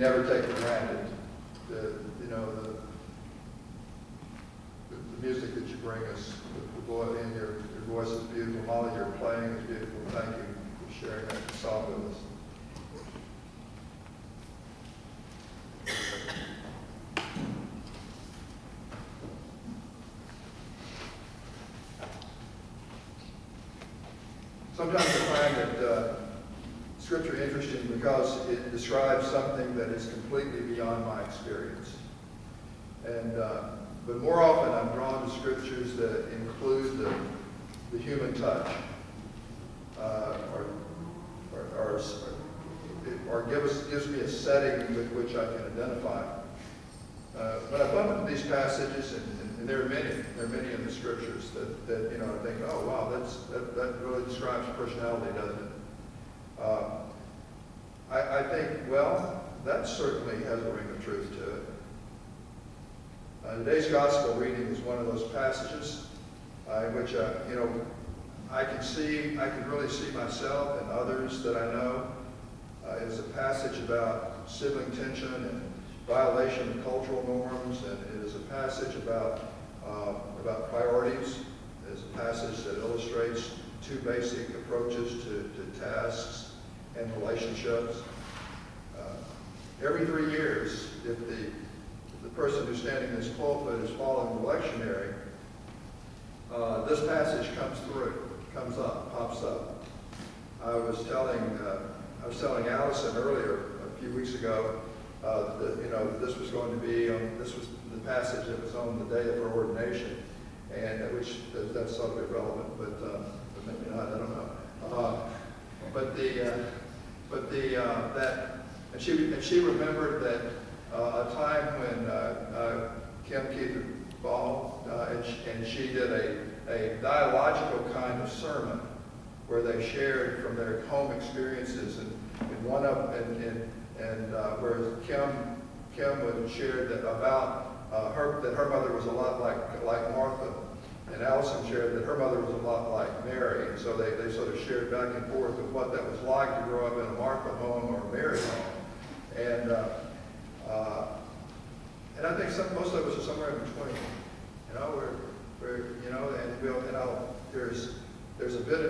never take for granted the music that you bring us. And your voice is beautiful. Molly, your playing is beautiful. Thank you for sharing that song with us. Sometimes I find that Scripture interesting because it describes something that is completely beyond my experience. But more often I'm drawn to Scriptures that include the human touch, or gives me a setting with which I can identify. When I bump into these passages, and there are many in the Scriptures that I think, oh wow, that really describes personality, doesn't it? I think, well, that certainly has a ring of truth to it. Today's gospel reading is one of those passages in which I can really see myself and others that I know. It is a passage about sibling tension and violation of cultural norms, and it is a passage about priorities. It is a passage that illustrates two basic approaches to tasks and relationships. Every 3 years, if the person who's standing in this pulpit is following the lectionary, this passage pops up. I was telling Allison earlier, a few weeks ago, that this was going to be this was the passage that was on the day of her ordination, and which that's sort of irrelevant, but maybe not. I don't know. She remembered that a time when Kim Keith Ball and she did a dialogical kind of sermon where they shared from their home experiences, and where Kim would share that about that her mother was a lot like Martha, and Allison shared that her mother was a lot like Mary, and so they sort of shared back and forth of what that was like to grow up in a Martha home or a Mary home, and I think most of us are somewhere in between, there's a bit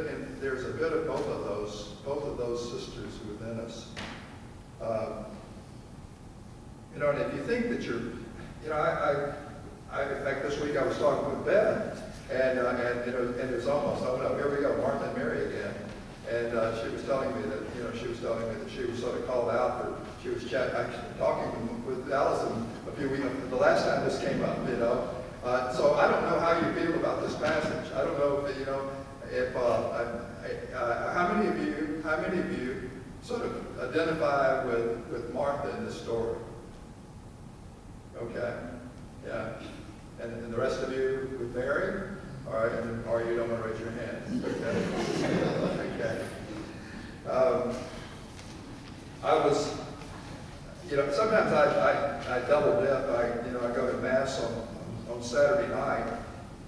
of both of those sisters within us. And if you think that you're, in fact, this week I was talking with Beth, and it was almost, oh no, here we go, Martha and Mary again. And she was telling me that she was sort of called out for, she was talking with Allison a few weeks, the last time this came up, so I don't know how you feel about this passage. I don't know if how many of you sort of identify with Martha in this story? Okay, yeah. And the rest of you with Mary? All right, or you don't want to raise your hand. Okay. Okay. I was, sometimes I double dip. I go to Mass on Saturday night,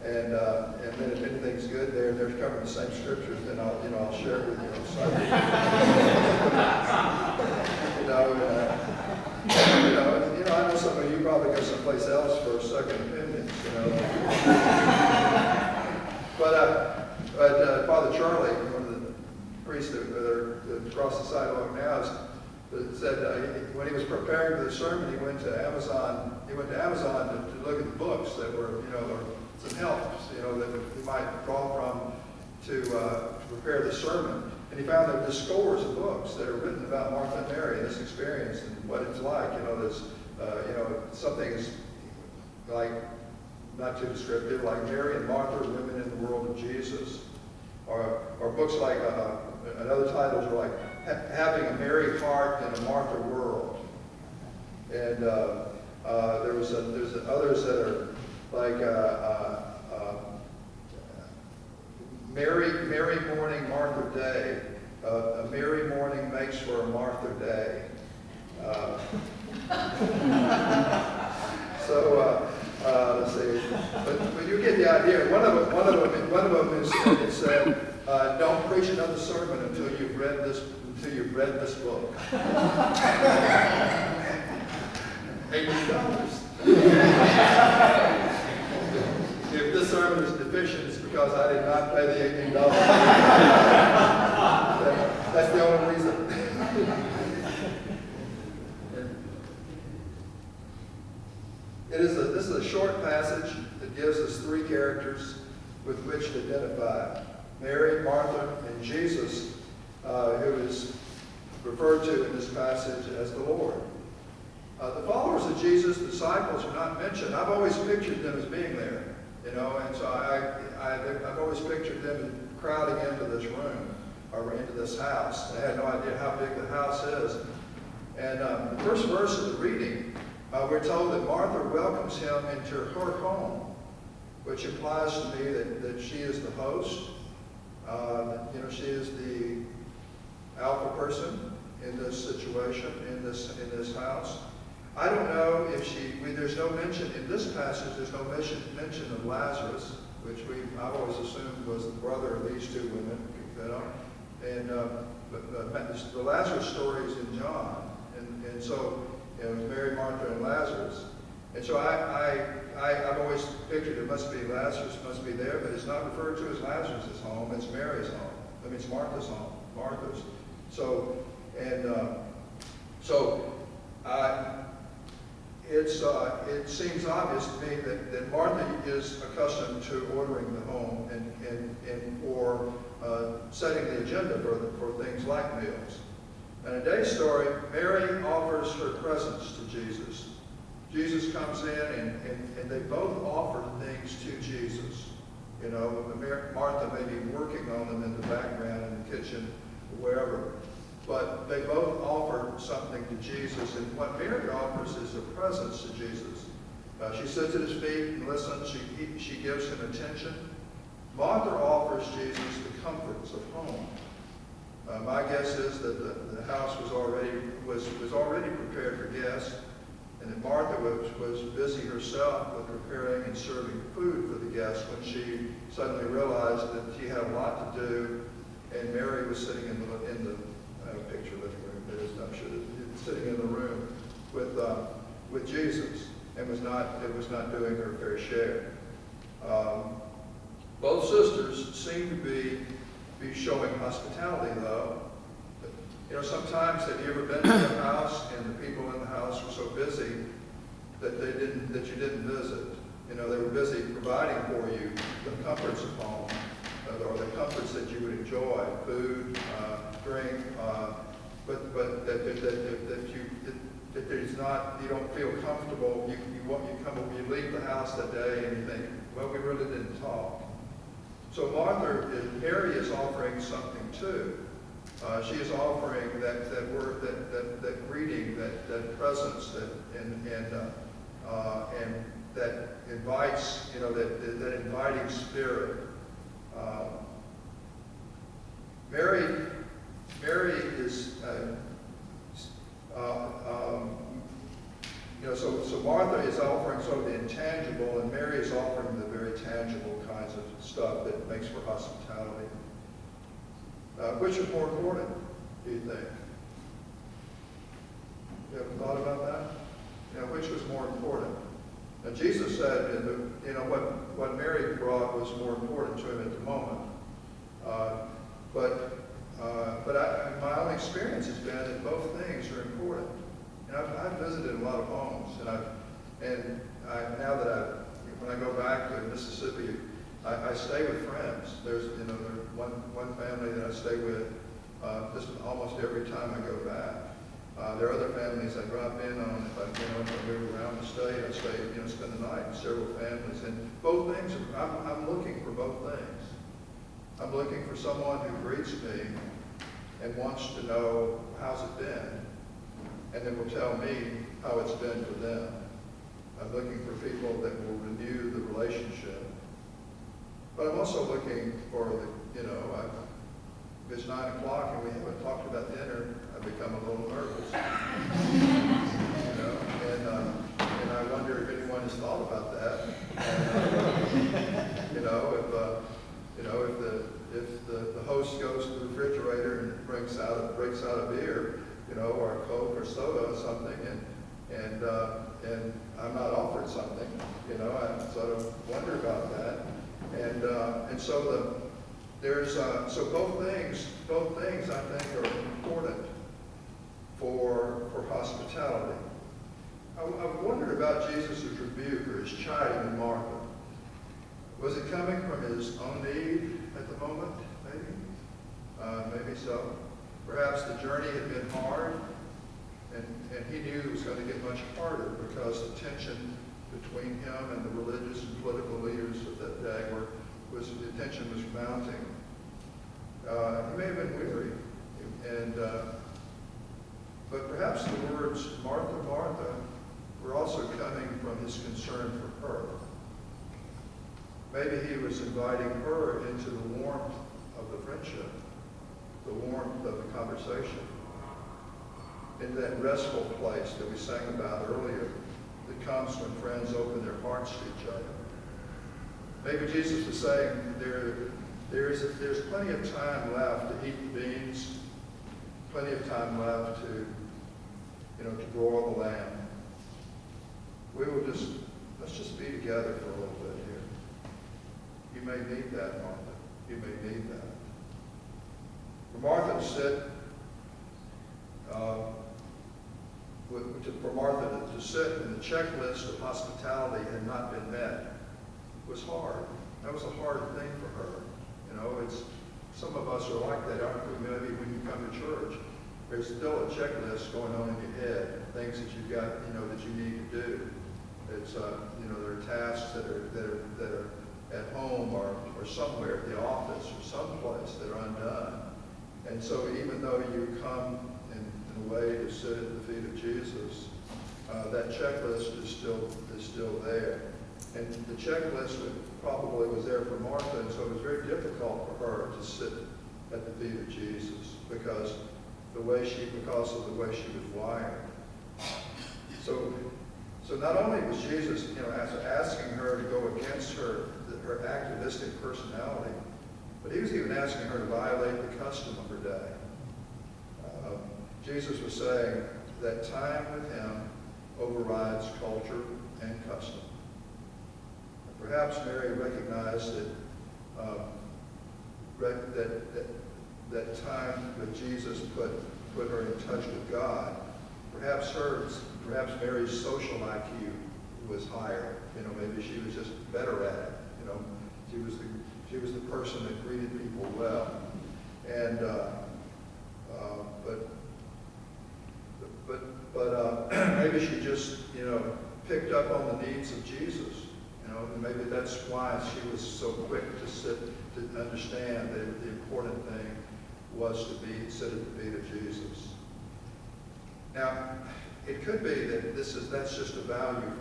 and then if anything's good they're covering the same scriptures, then I'll share it with you on Sunday. I know some of you probably go someplace else for second opinions, But Father Charlie, one of the priests that across the sidewalk now, said when he was preparing for the sermon, he went to Amazon. He went to Amazon to look at the books that were, or some helps, that he might draw from to prepare the sermon. And he found that there's scores of books that are written about Martha and Mary and this experience and what it's like. There's, something is like, not too descriptive, like Mary and Martha, women in the world of Jesus. Or books like, another titles are like, Having a Mary Heart in a Martha World. And there's others that are like, Mary Morning, Martha Day. A Mary morning makes for a Martha day. Let's see. But you get the idea. One of them is it said, "Don't preach another sermon until you've read this book." not pay the $18. That's the only reason. This is a short passage that gives us three characters with which to identify: Mary, Martha, and Jesus, who is referred to in this passage as the Lord. The followers of Jesus, disciples, are not mentioned. I've always pictured them as being there, and so I've always pictured them crowding into this room or into this house. I had no idea how big the house is. And the first verse of the reading, we're told that Martha welcomes him into her home, which implies to me that she is the host. She is the alpha person in this situation, in this house. I don't know if there's no mention in this passage. There's no mention of Lazarus, which I've always assumed was the brother of these two women. And but the Lazarus story is in John, and so it was Mary, Martha, and Lazarus. And so I've always pictured it must be Lazarus must be there, but it's not referred to as Lazarus' home. It's Mary's home. I mean, it's Martha's home. Martha's. So it seems obvious to me that Martha is accustomed to ordering the home and for setting the agenda for things like meals. In today's story, Mary offers her presents to Jesus. Jesus comes in and they both offer things to Jesus. Martha may be working on them in the background, in the kitchen, wherever. But they both offer something to Jesus, and what Mary offers is a presence to Jesus. She sits at his feet and listens. She gives him attention. Martha offers Jesus the comforts of home. My guess is that the house was already prepared for guests, and that Martha was busy herself with preparing and serving food for the guests when she suddenly realized that she had a lot to do, and Mary was sitting in the I have a picture living room, but I'm sure that sitting in the room with Jesus, and was not doing her fair share. Both sisters seem to be showing hospitality, though. Sometimes have you ever been to a house and the people in the house were so busy that you didn't visit? They were busy providing for you the comforts of home, or the comforts that you would enjoy, food, drink, but that there's not, you don't feel comfortable. You leave the house that day and you think, well, we really didn't talk. So Mary is offering something too. She is offering that word, that greeting, that presence, and that invites, that inviting spirit. Mary is, so Martha is offering sort of the intangible, and Mary is offering the very tangible kinds of stuff that makes for hospitality. Which is more important, do you think? You ever thought about that? Which was more important? Now, Jesus said, what Mary brought was more important to him at the moment. But my own experience has been that both things are important. I've visited a lot of homes, when I go back to Mississippi, I stay with friends. There's one family that I stay with just almost every time I go back. There are other families I drop in on if I move around the state. I stay, spend the night in several families, and both things. I'm looking for both things. I'm looking for someone who greets me and wants to know how's it been, and then will tell me how it's been for them. I'm looking for people that will renew the relationship. But I'm also looking for if it's 9 o'clock and we haven't talked about dinner, I become a little nervous. And I wonder if anyone has thought about that. If the host goes to the refrigerator and breaks out a beer, or a Coke or soda or something, and I'm not offered something, I sort of wonder about that. And so So both things I think are important for hospitality. I've wondered about Jesus' rebuke or his chiding of Martha. Was it coming from his own need at the moment? Maybe. Maybe so. Perhaps the journey had been hard, and he knew it was going to get much harder because the tension between him and the religious and political leaders of that day the tension was mounting. He may have been weary, but perhaps the words Martha, Martha were also coming from his concern for her. Maybe he was inviting her into the warmth of the friendship, the warmth of the conversation, into that restful place that we sang about earlier that comes when friends open their hearts to each other. Maybe Jesus was saying there's plenty of time left to eat the beans, plenty of time left to broil the lamb. Let's just be together for a little bit here. You may need that, Martha. You may need that. For Martha to sit, when the checklist of hospitality had not been met was hard. That was a hard thing for her. Some of us are like that, aren't we? Maybe when you come to church, there's still a checklist going on in your head, things that you've got, that you need to do. It's, there are tasks that are at home or somewhere at the office or someplace that are undone. And so even though you come in a way to sit at the feet of Jesus, that checklist is still there. And the checklist probably was there for Martha, and so it was very difficult for her to sit at the feet of Jesus because of the way she was wired. So not only was Jesus, asking her to go against her activistic personality, but he was even asking her to violate the custom of her day. Jesus was saying that time with him overrides culture and custom. And perhaps Mary recognized that time with Jesus put her in touch with God. Perhaps Mary's social IQ was higher. Maybe she was just better at it. She was the person that greeted people well. And but maybe she just picked up on the needs of Jesus. And maybe that's why she was so quick to understand that the important thing was to sit at the feet of Jesus. Now, it could be that that's just a value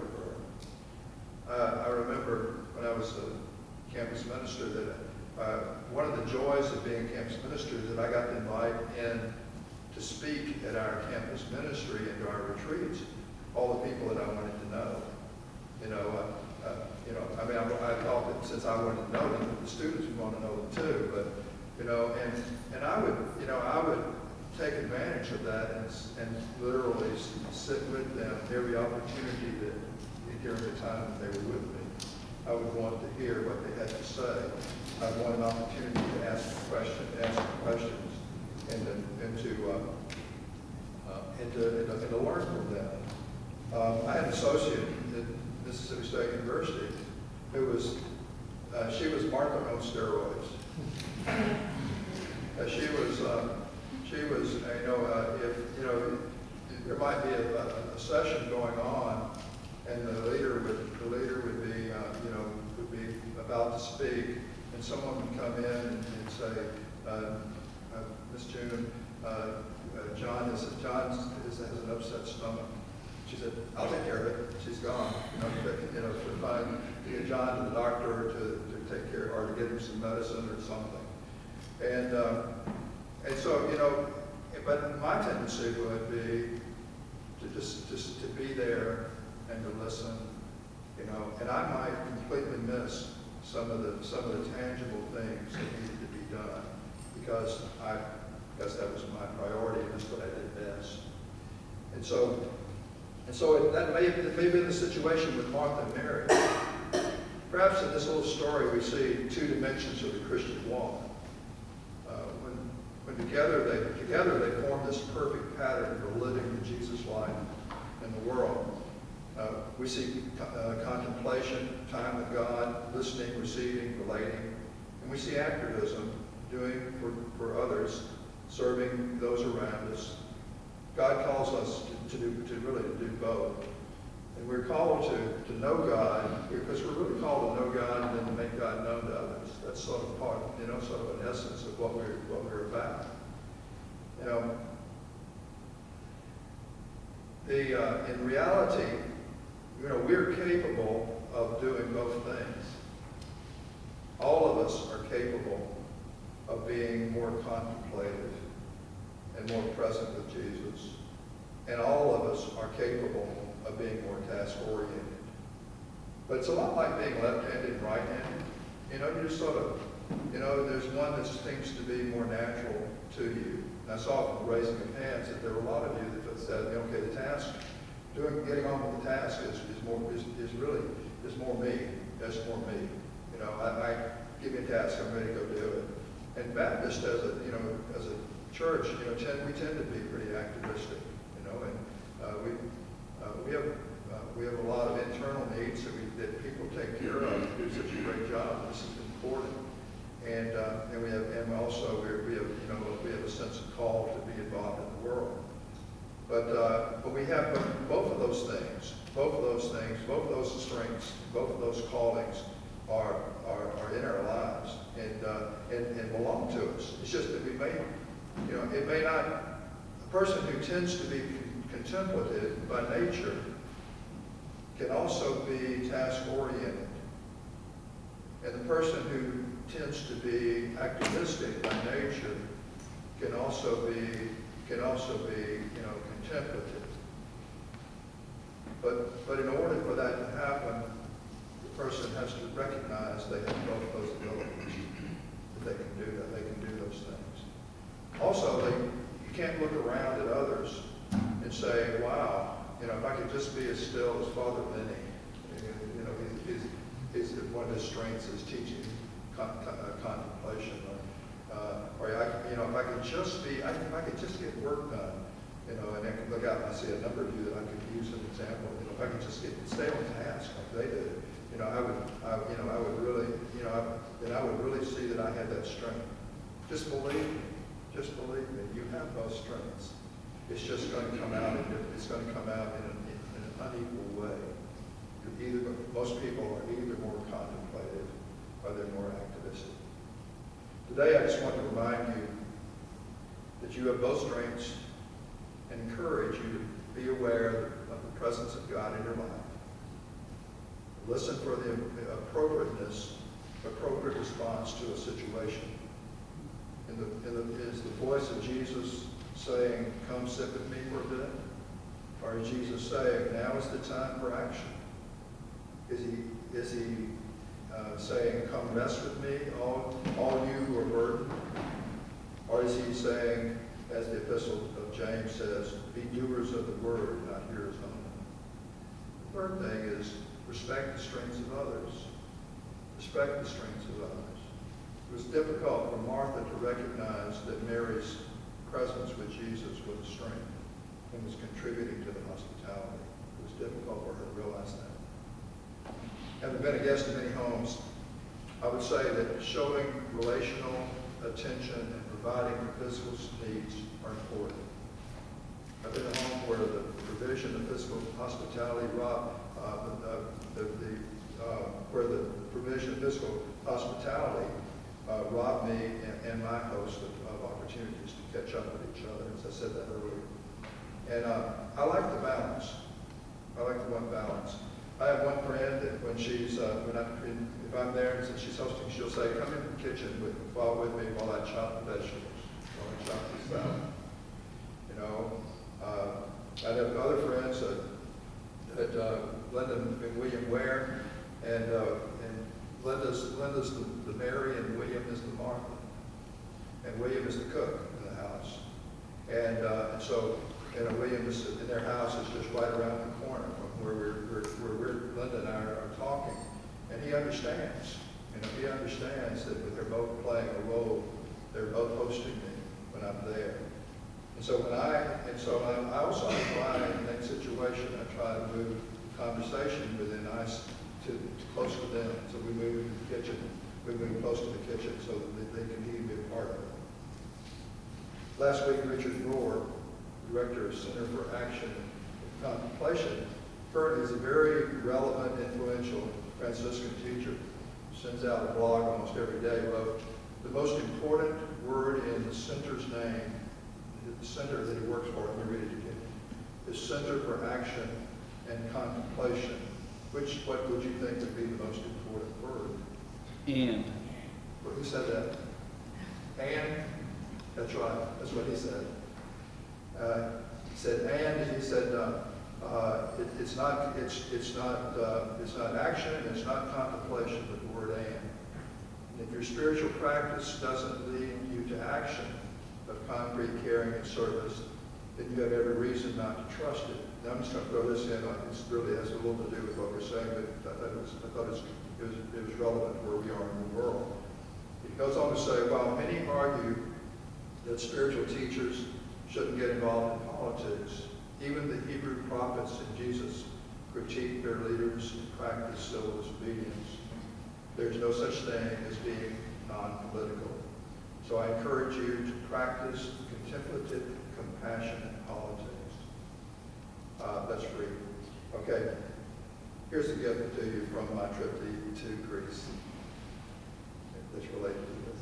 for her. I remember when I was a campus minister that one of the joys of being a campus minister is that I got to invite in to speak at our campus ministry and to our retreats all the people that I wanted to know. I thought that since I wanted to know them, that the students would want to know them too. But and I would take advantage of that and literally sit with them every opportunity during the time that they were with me. I would want to hear what they had to say. I want an opportunity to ask questions, and to learn from them. I had an associate at Mississippi State University who was she was Martha on steroids. If there might be a session going on, and the leader would be about to speak, and someone would come in and say, Miss June, John has an upset stomach. She said, I'll take care of it. She's gone. To find to get John to the doctor to take care or to get him some medicine or something. And so but my tendency would be to just to be there and to listen, and I might completely miss some of the tangible things that needed to be done because I guess that was my priority and that's what I did best. And so that may have been the situation with Martha and Mary. Perhaps in this little story we see two dimensions of the Christian walk. when together they form this perfect pattern for living the Jesus life in the world. We see contemplation, time with God, listening, receiving, relating, and we see activism, doing for others, serving those around us. God calls us to really do both. And we're called to know God, because we're really called to know God and then to make God known to others. That's sort of part, sort of an essence of what we're about. In reality, we're capable of doing both things. All of us are capable of being more contemplative and more present with Jesus. And all of us are capable of being more task-oriented. But it's a lot like being left-handed and right-handed. You just sort of, there's one that seems to be more natural to you. And I saw from the raising of hands that there were a lot of you that said, okay, the task, getting on with the task is more me. That's more me. I give me a task, I'm ready to go do it. And Baptist, as a church, we tend to be pretty activistic, and we have a lot of internal needs that people take care of and do such a great job. This is important, and we have a sense of call to be involved in the world. But we have both of those things, both of those strengths, both of those callings are in our lives and belong to us. It's just that we may, it may not. A person who tends to be contemplative by nature can also be task-oriented, and the person who tends to be activistic by nature can also be contemplative. But in order for that to happen, the person has to recognize they have both those abilities, that they can do that, they can do those things. Also, you can't look around at others and say, wow, if I could just be as still as Father Benny, one of his strengths is teaching contemplation, or if I could just get work done, and I could look out and I see a number of you that I could use as an example. If I could just stay on task like they did, I would really see that I had that strength. Just believe me, you have those strengths. It's just going to come out. It's going to come out in an unequal way. Most people are either more contemplative or they're more activistic. Today, I just want to remind you that you have both strengths and encourage you to be aware of the presence of God in your life. Listen for the appropriate response to a situation. Is the voice of Jesus saying, come sit with me for a bit? Or is Jesus saying, now is the time for action? Is he saying, come rest with me, all you who are burdened? Or is he saying, as the epistle of James says, be doers of the word, not hearers only? The third thing is respect the strengths of others. Respect the strengths of others. It was difficult for Martha to recognize that Mary's presence with Jesus was a strength and was contributing to the hospitality. It was difficult for her to realize that. Having been a guest in many homes, I would say that showing relational attention and providing for physical needs are important. I've been in a home where the provision of physical hospitality where the provision of physical hospitality robbed me and my host of opportunities to catch up with each other, as I said that earlier. And I like the balance. I like the one balance. I have one friend that when she's, if I'm there and she's hosting, she'll say, come in the kitchen with me while I chop the vegetables, while I chop the salad. I have other friends that Linda and William Ware, and Linda's the Mary and William is the Martha. And William is the cook in the house. And so William is in their house is just right around the corner from where Linda and I are talking. And he understands. He understands that they're both playing a role. They're both hosting me when when I'm there. And so I also try in that situation, I try to move conversation within us to close to them. So we move to the kitchen, we move close to the kitchen so that they can even be a part of it. Last week, Richard Rohr, director of Center for Action and Contemplation, currently is a very relevant, influential Franciscan teacher, sends out a blog almost every day, wrote, the most important word in the center's name, the center that he works for, let me read it again, is Center for Action and Contemplation. What would you think would be the most important word? And. Well, who said that? And? That's right, that's what he said. He said, and he said, it's not action and it's not contemplation, but the word and. If your spiritual practice doesn't lead you to action of concrete caring and service, then you have every reason not to trust it. Now I'm just going to throw this in. This really has a little to do with what we're saying, but I thought it was relevant to where we are in the world. It goes on to say, while many argue that spiritual teachers shouldn't get involved in politics, even the Hebrew prophets and Jesus critiqued their leaders and practiced civil disobedience. There's no such thing as being non-political. So I encourage you to practice contemplative compassion in politics. That's free. Okay, here's a gift to you from my trip to Greece that's related to this.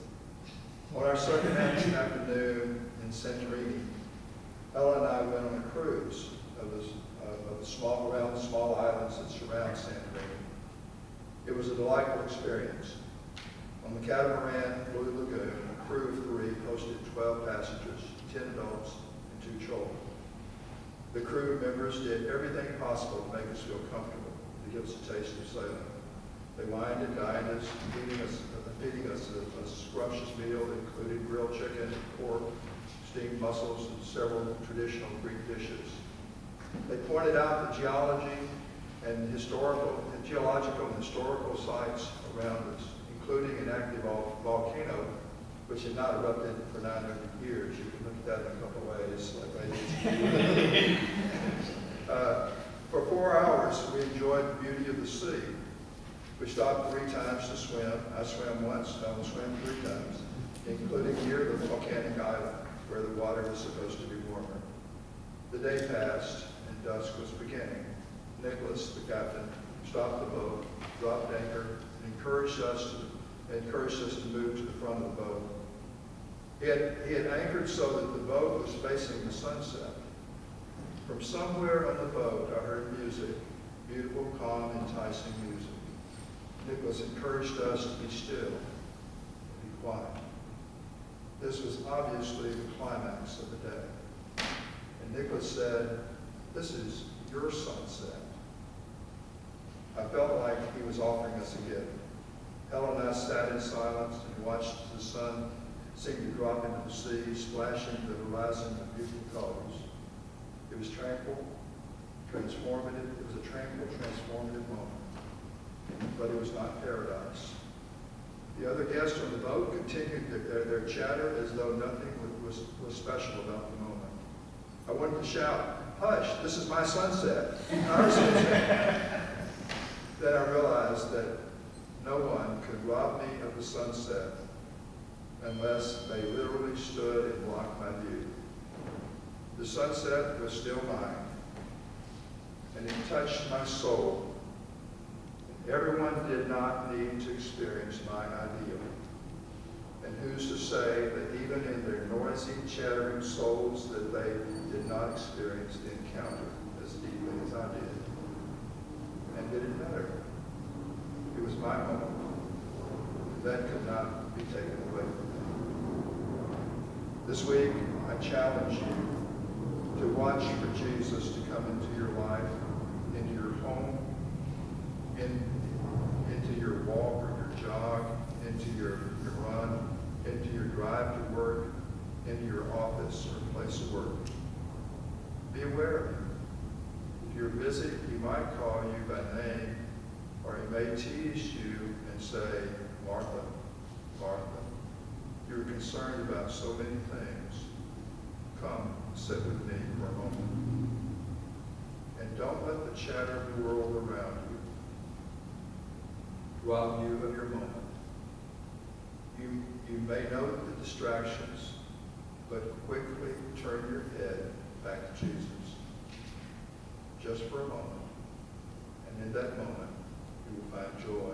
On our second afternoon in Santorini, Ella and I went on a cruise of the small islands that surround Santorini. It was a delightful experience. On the catamaran Blue Lagoon, a crew of 3 hosted 12 passengers, 10 adults and 2 children. The crew members did everything possible to make us feel comfortable, to give us a taste of sailing. They wined and dined us, feeding us a scrumptious meal that included grilled chicken, pork, steamed mussels, and several traditional Greek dishes. They pointed out the geological and historical sites around us, including an active volcano which had not erupted for 900 years. You can look at that in a couple of ways. For 4 hours, we enjoyed the beauty of the sea. We stopped 3 times to swim. I swam once, Ellen swam 3 times, including near the volcanic island where the water was supposed to be warmer. The day passed and dusk was beginning. Nicholas, the captain, stopped the boat, dropped anchor, and encouraged us to move to the front of the boat. He had anchored so that the boat was facing the sunset. From somewhere on the boat, I heard music, beautiful, calm, enticing music. Nicholas encouraged us to be still and be quiet. This was obviously the climax of the day. And Nicholas said, "This is your sunset." I felt like he was offering us a gift. Helen and I sat in silence and watched the sun seem to drop into the sea, splashing the horizon with beautiful colors. It was tranquil, transformative. It was a tranquil, transformative moment. But it was not paradise. The other guests on the boat continued their chatter as though nothing was special about the moment. I wanted to shout, "Hush, this is my sunset, our sunset." Then I realized that no one could rob me of the sunset unless they literally stood and blocked my view. The sunset was still mine, and it touched my soul. Everyone did not need to experience my ideal. And who's to say that even in their noisy, chattering souls that they did not experience the encounter as deeply as I did, and did it better. It was my moment. That could not be taken away from me. This week, I challenge you to watch for Jesus to come into your life, into your home, into your walk or your jog, into your run, into your drive to work, into your office or place of work. Be aware of him. If you're busy, he might call you by name, or he may tease you and say, "Martha, Martha, you're concerned about so many things." sit with me for a moment. And don't let the chatter of the world around you rob you of your moment. You may note the distractions, but quickly turn your head back to Jesus. Just for a moment. And in that moment, you will find joy